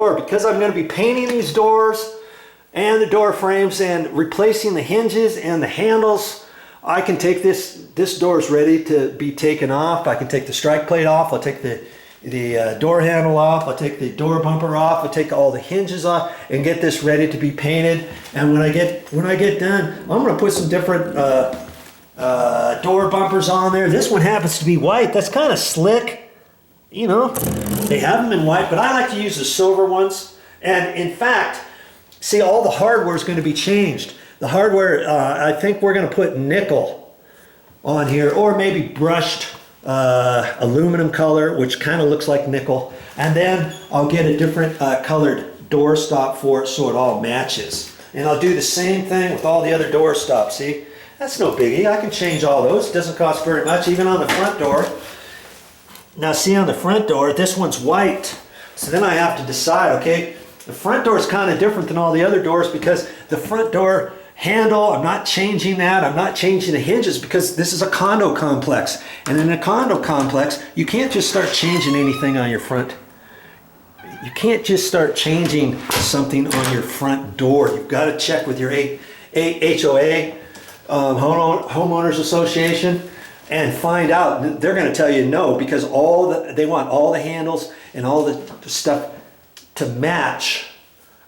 Because I'm going to be painting these doors and the door frames and replacing the hinges and the handles, I can take this door is ready to be taken off. I can take the strike plate off. I'll take the door handle off. I'll take the door bumper off. I'll take all the hinges off and get this ready to be painted. And when I get done, I'm going to put some different door bumpers on there. This one happens to be white. That's kind of slick. You know, they have them in white, but I like to use the silver ones. And in fact, see, all the hardware is going to be changed. The hardware, I think we're going to put nickel on here, or maybe brushed aluminum color, which kind of looks like nickel. And then I'll get a different colored door stop for it so it all matches. And I'll do the same thing with all the other door stops. See, that's no biggie. I can change all those. It doesn't cost very much, even on the front door. Now see, on the front door, this one's white. So then I have to decide, okay, the front door is kind of different than all the other doors because the front door handle, I'm not changing that. I'm not changing the hinges because this is a condo complex. And in a condo complex, you can't just start changing anything on your front. You can't just start changing something on your front door. You've got to check with your HOA, Homeowners Association, and find out. They're going to tell you no because they want all the handles and all the stuff to match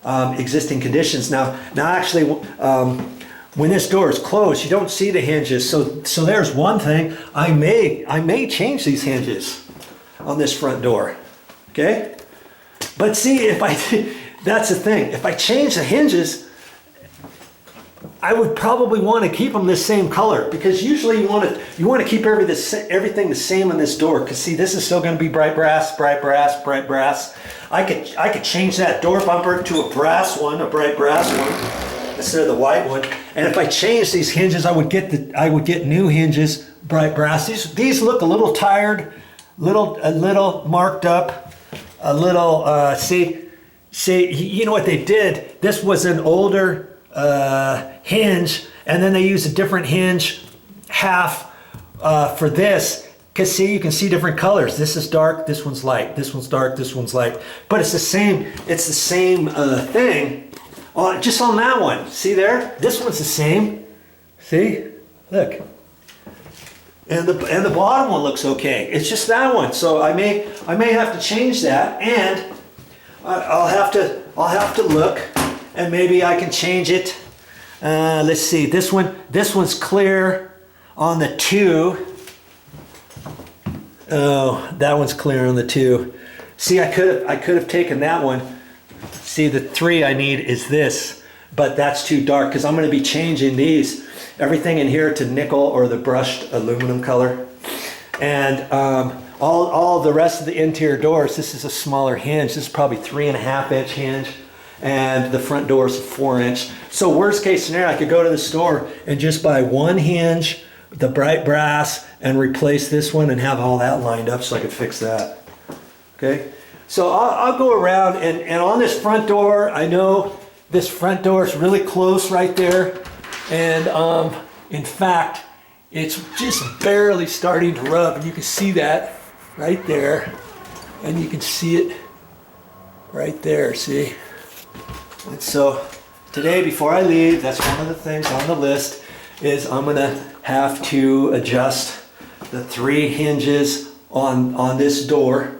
existing conditions. Now actually, when this door is closed, you don't see the hinges. So there's one thing. I may change these hinges on this front door. Okay, but see, that's the thing. If I change the hinges, I would probably want to keep them the same color because usually you want to keep everything the same on this door. Because see, this is still going to be bright brass, bright brass, bright brass. I could change that door bumper to a brass one, a bright brass one, instead of the white one. And if I change these hinges, I would get new hinges, bright brass. These look a little tired, a little marked up, a little. See, you know what they did? This was an older hinge, and then they use a different hinge half for this, because see, you can see different colors. This is dark, this one's light, this one's dark, this one's light, but it's the same thing just on that one. See there, this one's the same. See, look, and the bottom one looks okay. It's just that one. So I may have to change that, and I'll have to look. And maybe I can change it. Let's see, this one's clear on the 2. Oh, that one's clear on the 2. See, I could have taken that one. See, the 3 I need is this, but that's too dark because I'm going to be changing everything in here to nickel or the brushed aluminum color. And all the rest of the interior doors, this is a smaller hinge. This is probably 3.5-inch hinge. And the front door is a 4-inch. So worst case scenario, I could go to the store and just buy one hinge, the bright brass, and replace this one and have all that lined up so I could fix that. Okay, so I'll go around and on this front door, I know this front door is really close right there. And in fact, it's just barely starting to rub, and you can see that right there. And you can see it right there, see? And so today, before I leave, that's one of the things on the list, is I'm gonna have to adjust the 3 hinges on this door.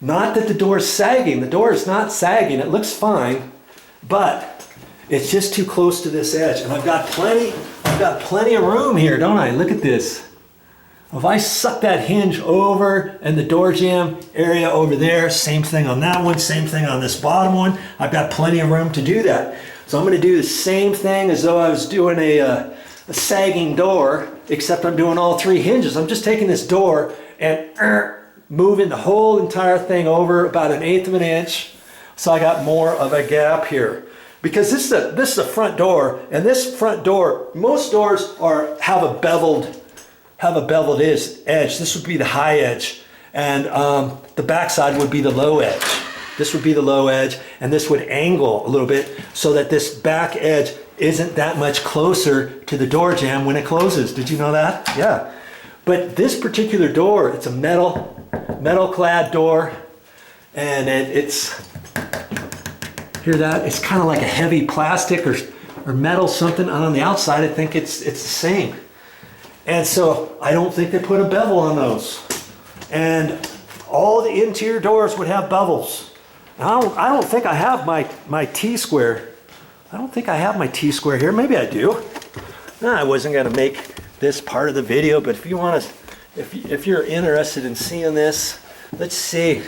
Not that the door is sagging. The door is not sagging. It looks fine, but it's just too close to this edge. And I've got plenty of room here, don't I? Look at this. If I suck that hinge over and the door jamb area over there, same thing on that one, same thing on this bottom one, I've got plenty of room to do that. So I'm going to do the same thing as though I was doing a sagging door, except I'm doing all 3 hinges. I'm just taking this door and moving the whole entire thing over about 1/8 of an inch. So I got more of a gap here. Because this is a front door, and this front door, most doors have a beveled edge. This would be the high edge, and the back side would be the low edge. This would be the low edge, and this would angle a little bit so that this back edge isn't that much closer to the door jamb when it closes. Did you know that? Yeah. But this particular door, it's a metal clad door, and it's Hear that? It's kind of like a heavy plastic or metal something. On the outside, I think it's the same. And so I don't think they put a bevel on those. And all the interior doors would have bevels. I don't think I have my T-square. I don't think I have my T-square here. Maybe I do. I wasn't going to make this part of the video, but if you want to, if you're interested in seeing this, let's see.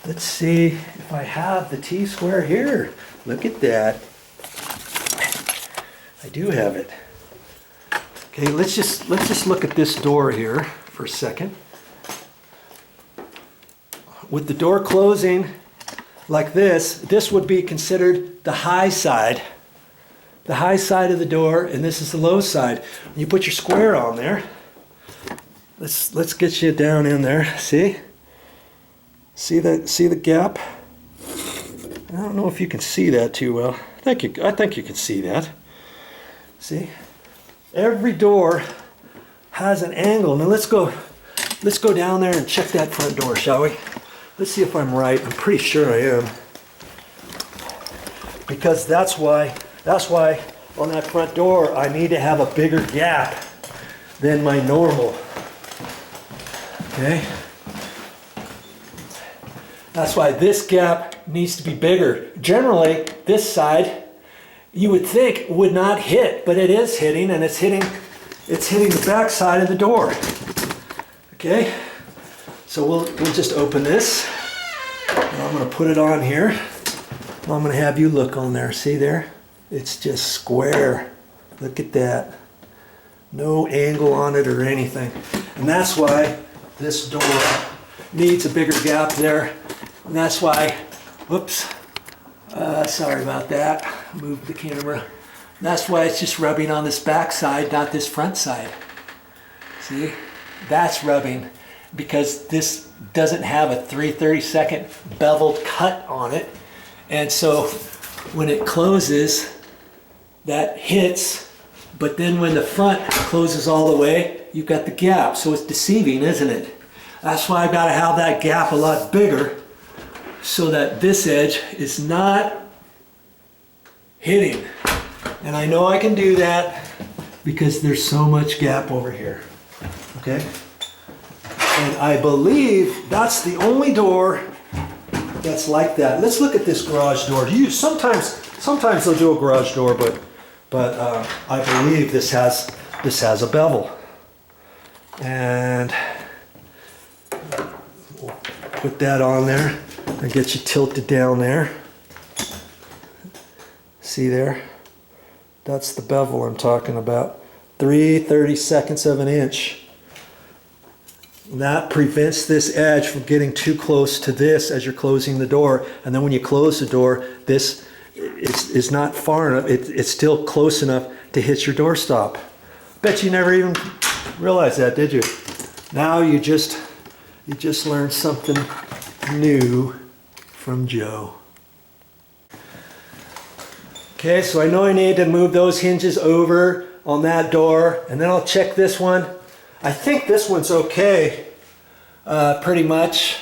Let's see if I have the T-square here. Look at that. I do have it. Okay, let's just look at this door here for a second. With the door closing like this would be considered the high side. The high side of the door, and this is the low side. When you put your square on there, let's get you down in there. See? See the gap? I don't know if you can see that too well. I think you can see that. See? Every door has an angle. Now let's go down there and check that front door, shall we? Let's see if I'm right. I'm pretty sure I am. Because that's why on that front door I need to have a bigger gap than my normal. Okay? That's why this gap needs to be bigger. Generally, this side you would think would not hit, but it is hitting, and it's hitting the back side of the door. Okay? So we'll just open this. And I'm going to put it on here. I'm going to have you look on there. See there? It's just square. Look at that. No angle on it or anything. And that's why this door needs a bigger gap there. And that's why, whoops, sorry about that. Moved the camera. That's why it's just rubbing on this back side, not this front side. See? That's rubbing because this doesn't have a 3/32 beveled cut on it. And so when it closes, that hits, but then when the front closes all the way, you've got the gap. So it's deceiving, isn't it? That's why I've got to have that gap a lot bigger so that this edge is not hitting. And I know I can do that because there's so much gap over here. Okay? And I believe that's the only door that's like that. Let's look at this garage door. Sometimes they'll do a garage door, but I believe this has a bevel. And we'll put that on there and get you tilted down there. See there? That's the bevel I'm talking about. 3/32 of an inch. That prevents this edge from getting too close to this as you're closing the door. And then when you close the door, this is not far enough. It's still close enough to hit your doorstop. Bet you never even realized that, did you? Now you just learned something new from Joe. Okay, so I know I need to move those hinges over on that door, and then I'll check this one. I think this one's okay, pretty much.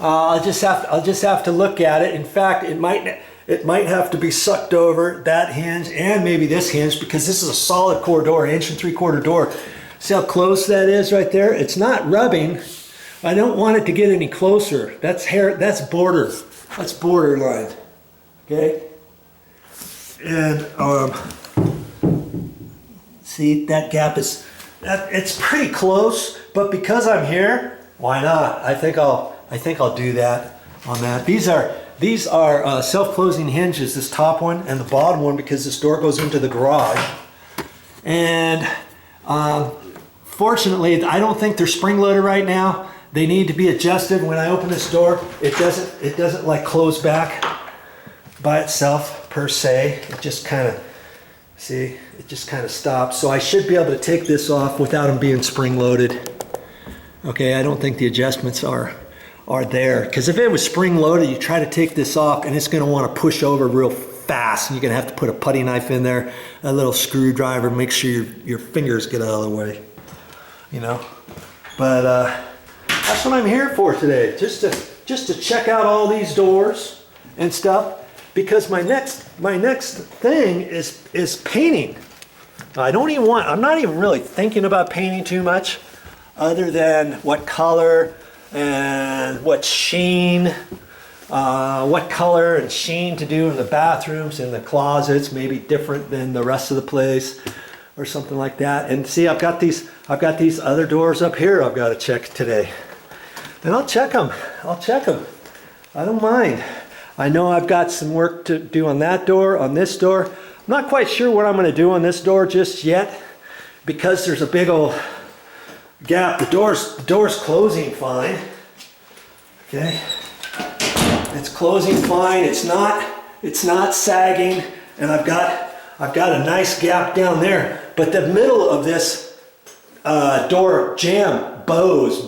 I'll just have to look at it. In fact, it might have to be sucked over, that hinge and maybe this hinge, because this is a solid core door, 1.75" door. See how close that is right there? It's not rubbing. I don't want it to get any closer. That's borderline. Okay. And see, that gap it's pretty close, but because I'm here, why not? I think I'll do that on that. These are self-closing hinges, this top one and the bottom one, because this door goes into the garage. And fortunately, I don't think they're spring-loaded right now. They need to be adjusted. When I open this door, it doesn't like close back by itself per se. It just kind of, see, it just kind of stops. So I should be able to take this off without them being spring-loaded. Okay, I don't think the adjustments are there. Because if it was spring-loaded, you try to take this off and it's going to want to push over real fast. And you're going to have to put a putty knife in there, a little screwdriver, make sure your fingers get out of the way. You know? But that's what I'm here for today. Just just to check out all these doors and stuff, because my next thing is painting. I'm not even really thinking about painting too much, other than what color and what sheen, what color and sheen to do in the bathrooms, in the closets, maybe different than the rest of the place or something like that. And see, I've got these other doors up here I've got to check today. And I'll check them. I don't mind. I know I've got some work to do on that door, on this door. I'm not quite sure what I'm going to do on this door just yet, because there's a big old gap. The door's closing fine. Okay. It's closing fine. It's not sagging, and I've got a nice gap down there. But the middle of this door jamb bows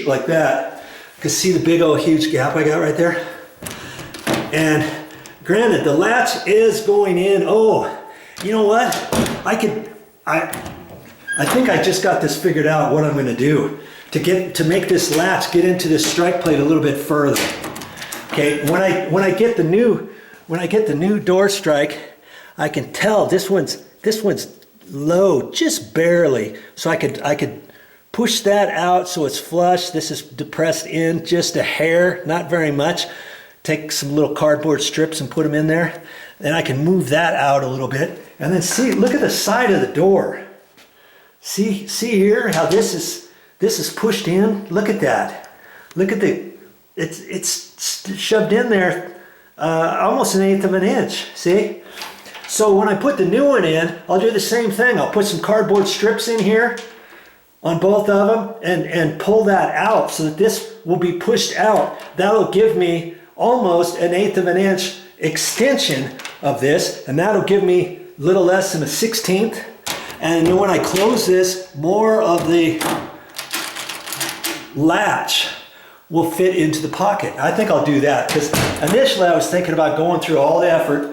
like that. You can see the big old huge gap I got right there. And granted, the latch is going in. Oh, you know what? I think I just got this figured out, what I'm going to do to make this latch get into this strike plate a little bit further. Okay, when I get the new door strike, I can tell this one's low just barely, so I could push that out so it's flush. This is depressed in just a hair, not very much. Take some little cardboard strips and put them in there. Then I can move that out a little bit. And then see, look at the side of the door. See here how this is pushed in? Look at that. Look at it's shoved in there almost 1/8 of an inch. See? So when I put the new one in, I'll do the same thing. I'll put some cardboard strips in here on both of them and pull that out so that this will be pushed out. That'll give me almost 1/8 of an inch extension of this, and that'll give me a little less than a 1/16. And then when I close this, more of the latch will fit into the pocket. I think I'll do that, because initially I was thinking about going through all the effort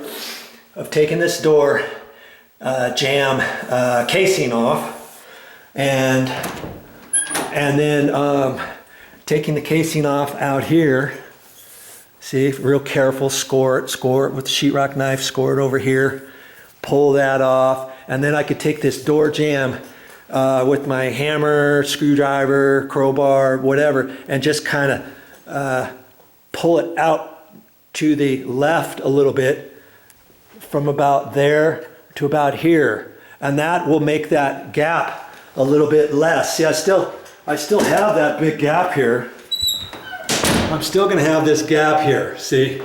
of taking this door jamb casing off, and then taking the casing off out here. See, real careful, score it with the sheetrock knife, score it over here, pull that off, and then I could take this door jamb with my hammer, screwdriver, crowbar, whatever, and just kind of pull it out to the left a little bit, from about there to about here, and that will make that gap a little bit less. See, I still have that big gap here. I'm still going to have this gap here. See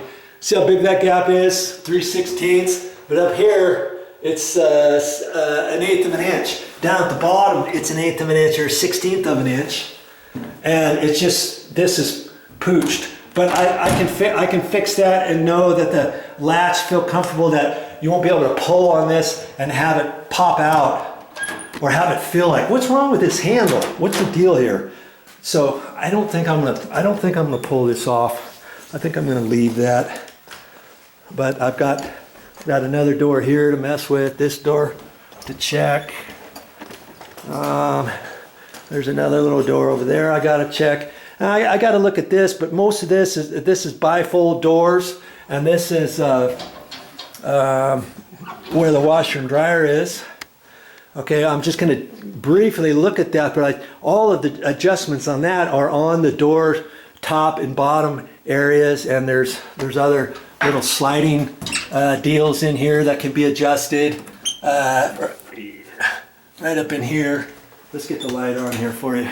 how big that gap is? 3/16. But up here, it's 1/8 of an inch. Down at the bottom, it's 1/8 of an inch or 1/16 of an inch. And it's just, this is pooched. But I can fix that and know that the latch, feel comfortable that you won't be able to pull on this and have it pop out, or have it feel like, what's wrong with this handle? What's the deal here? So I don't think I'm gonna pull this off. I think I'm gonna leave that. But I've got another door here to mess with, this door to check. There's another little door over there I gotta check. And I gotta look at this, but most of this is bifold doors, and this is where the washer and dryer is. Okay, I'm just going to briefly look at that, but all of the adjustments on that are on the door top and bottom areas, and there's other little sliding deals in here that can be adjusted right up in here. Let's get the light on here for you.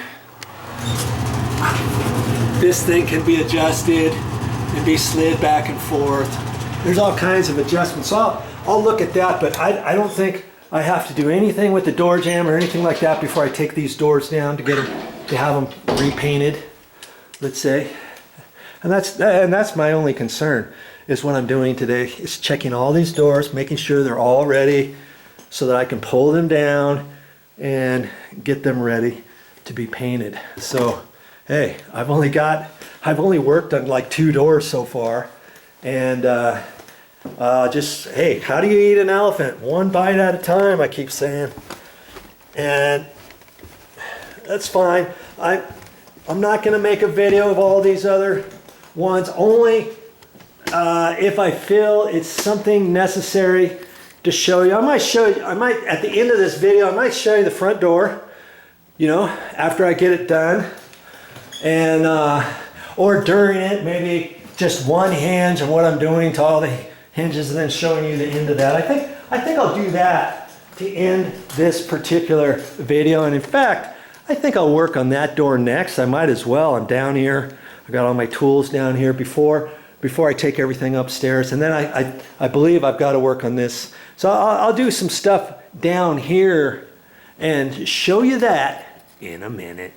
This thing can be adjusted and be slid back and forth. There's all kinds of adjustments. So I'll look at that, but I don't think I have to do anything with the door jamb or anything like that before I take these doors down to have them repainted, let's say. And that's my only concern, is what I'm doing today, is checking all these doors, making sure they're all ready so that I can pull them down and get them ready to be painted. So, hey, I've only worked on like 2 doors so far, and hey, how do you eat an elephant? 1 bite at a time, I keep saying. And that's fine. I'm not going to make a video of all these other ones only if I feel it's something necessary to show you. I might show you, at the end of this video, I might show you the front door, you know, after I get it done. And, or during it, maybe just one hinge and what I'm doing to all the hinges and then showing you the end of that. I think I'll do that to end this particular video. And in fact, I think I'll work on that door next. I might as well. I'm down here. I got all my tools down here before I take everything upstairs. And then I believe I've got to work on this. So I'll do some stuff down here and show you that in a minute.